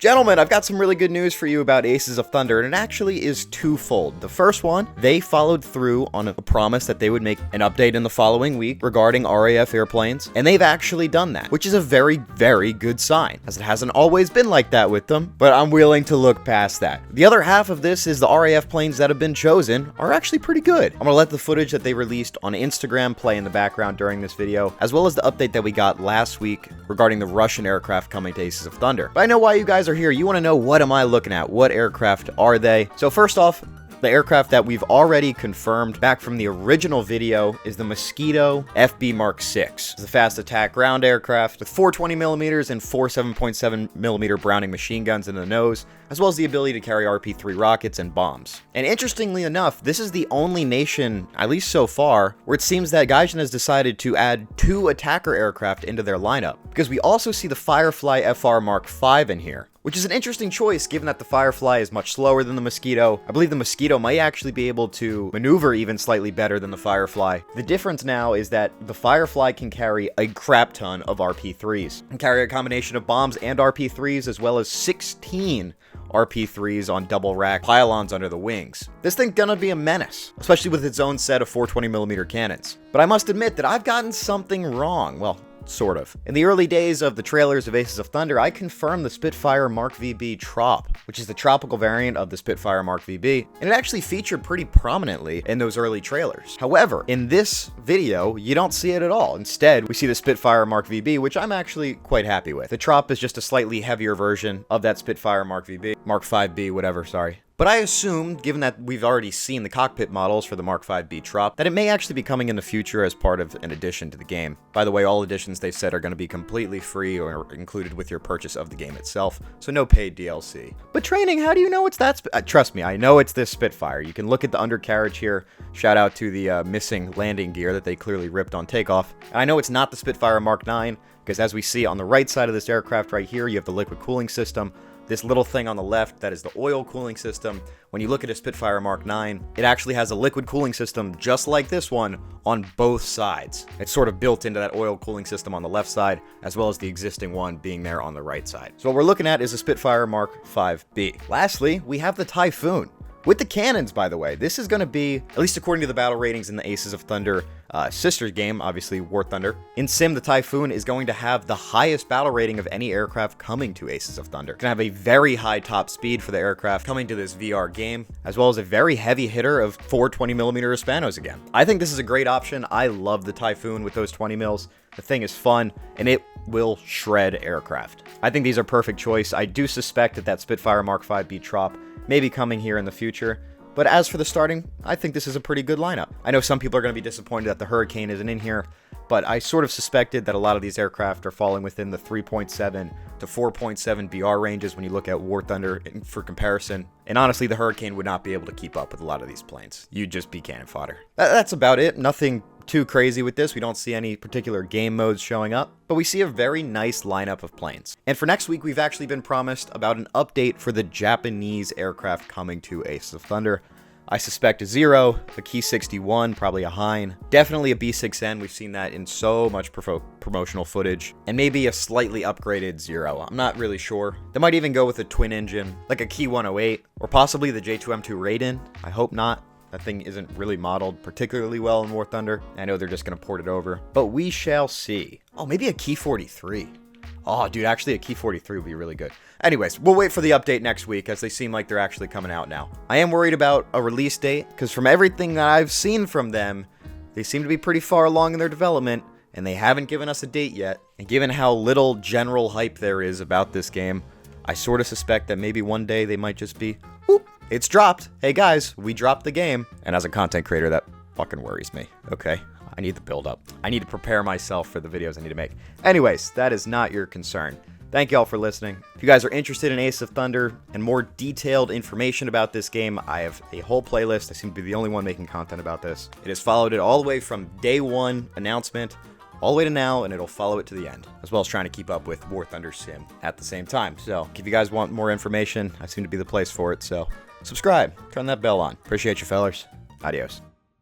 Gentlemen, I've got some really good news for you about Aces of Thunder, and it actually is twofold. The first one, they followed through on a promise that they would make an update in the following week regarding RAF airplanes, and they've actually done that, which is a very, very good sign, as it hasn't always been like that with them, but I'm willing to look past that. The other half of this is the RAF planes that have been chosen are actually pretty good. I'm gonna let the footage that they released on Instagram play in the background during this video, as well as the update that we got last week regarding the Russian aircraft coming to Aces of Thunder. But I know why you guys are here. You want to know, what am I looking at? What aircraft are they? So first off, the aircraft that we've already confirmed back from the original video is the Mosquito FB Mark 6. It's the fast attack ground aircraft with 420mm and four 7.7mm Browning machine guns in the nose, as well as the ability to carry RP-3 rockets and bombs. And interestingly enough, this is the only nation, at least so far, where it seems that Gaijin has decided to add 2 attacker aircraft into their lineup, because we also see the Firefly FR Mark 5 in here, which is an interesting choice given that the Firefly is much slower than the Mosquito. I believe the Mosquito might actually be able to maneuver even slightly better than the Firefly. The difference now is that the Firefly can carry a crap ton of RP-3s, and carry a combination of bombs and RP-3s, as well as 16 RP-3s on double rack pylons under the wings. This thing's gonna be a menace, especially with its own set of 420mm cannons. But I must admit that I've gotten something wrong. Well, sort of. In the early days of the trailers of Aces of Thunder, I confirmed the Spitfire Mark VB Trop, which is the tropical variant of the Spitfire Mark VB, and it actually featured pretty prominently in those early trailers. However, in this video, you don't see it at all. Instead, we see the Spitfire Mark VB, which I'm actually quite happy with. The Trop is just a slightly heavier version of that Spitfire Mark VB, Mark 5B, whatever, sorry. But I assume, given that we've already seen the cockpit models for the Mark 5B Trop, that it may actually be coming in the future as part of an addition to the game. By the way, all additions they've said are going to be completely free or included with your purchase of the game itself, so no paid DLC. But training, how do you know it's that trust me, I know it's this Spitfire. You can look at the undercarriage here. Shout out to the missing landing gear that they clearly ripped on takeoff. And I know it's not the Spitfire Mark 9, because as we see on the right side of this aircraft right here, you have the liquid cooling system. This little thing on the left, that is the oil cooling system. When you look at a Spitfire Mark 9, it actually has a liquid cooling system just like this one on both sides. It's sort of built into that oil cooling system on the left side, as well as the existing one being there on the right side. So what we're looking at is a Spitfire Mark 5B. Lastly, we have the Typhoon. With the cannons, by the way, this is going to be, at least according to the battle ratings in the Aces of Thunder sister game, obviously War Thunder, in Sim, the Typhoon is going to have the highest battle rating of any aircraft coming to Aces of Thunder. It's going to have a very high top speed for the aircraft coming to this VR game, as well as a very heavy hitter of 420mm Hispanos again. I think this is a great option. I love the Typhoon with those 20 mils. The thing is fun, and it will shred aircraft. I think these are perfect choice. I do suspect that Spitfire Mark 5B Trop may be coming here in the future, but as for the starting, I think this is a pretty good lineup. I know some people are going to be disappointed that the Hurricane isn't in here, but I sort of suspected that a lot of these aircraft are falling within the 3.7 to 4.7 BR ranges when you look at War Thunder for comparison. And honestly, the Hurricane would not be able to keep up with a lot of these planes. You'd just be cannon fodder. That's about it. Nothing too crazy with this. We don't see any particular game modes showing up, but we see a very nice lineup of planes. And for next week, we've actually been promised about an update for the Japanese aircraft coming to Aces of Thunder. I suspect a Zero, a Key 61, probably a Hein, definitely a B6N. We've seen that in so much promotional footage, and maybe a slightly upgraded Zero. I'm not really sure. They might even go with a twin engine, like a Key 108, or possibly the J2M2 Raiden. I hope not. That thing isn't really modeled particularly well in War Thunder. I know they're just going to port it over, but we shall see. Oh, maybe a Key 43. Oh, dude, actually a Key 43 would be really good. Anyways, we'll wait for the update next week, as they seem like they're actually coming out now. I am worried about a release date, because from everything that I've seen from them, they seem to be pretty far along in their development, and they haven't given us a date yet. And given how little general hype there is about this game, I sort of suspect that maybe one day they might just be, whoop, it's dropped. Hey guys, we dropped the game. And as a content creator, that fucking worries me, okay? I need the build up. I need to prepare myself for the videos I need to make. Anyways, that is not your concern. Thank you all for listening. If you guys are interested in Ace of Thunder and more detailed information about this game, I have a whole playlist. I seem to be the only one making content about this. It has followed it all the way from day one announcement all the way to now, and it'll follow it to the end, as well as trying to keep up with War Thunder Sim at the same time. So if you guys want more information, I seem to be the place for it. So subscribe, turn that bell on. Appreciate you, fellers. Adios.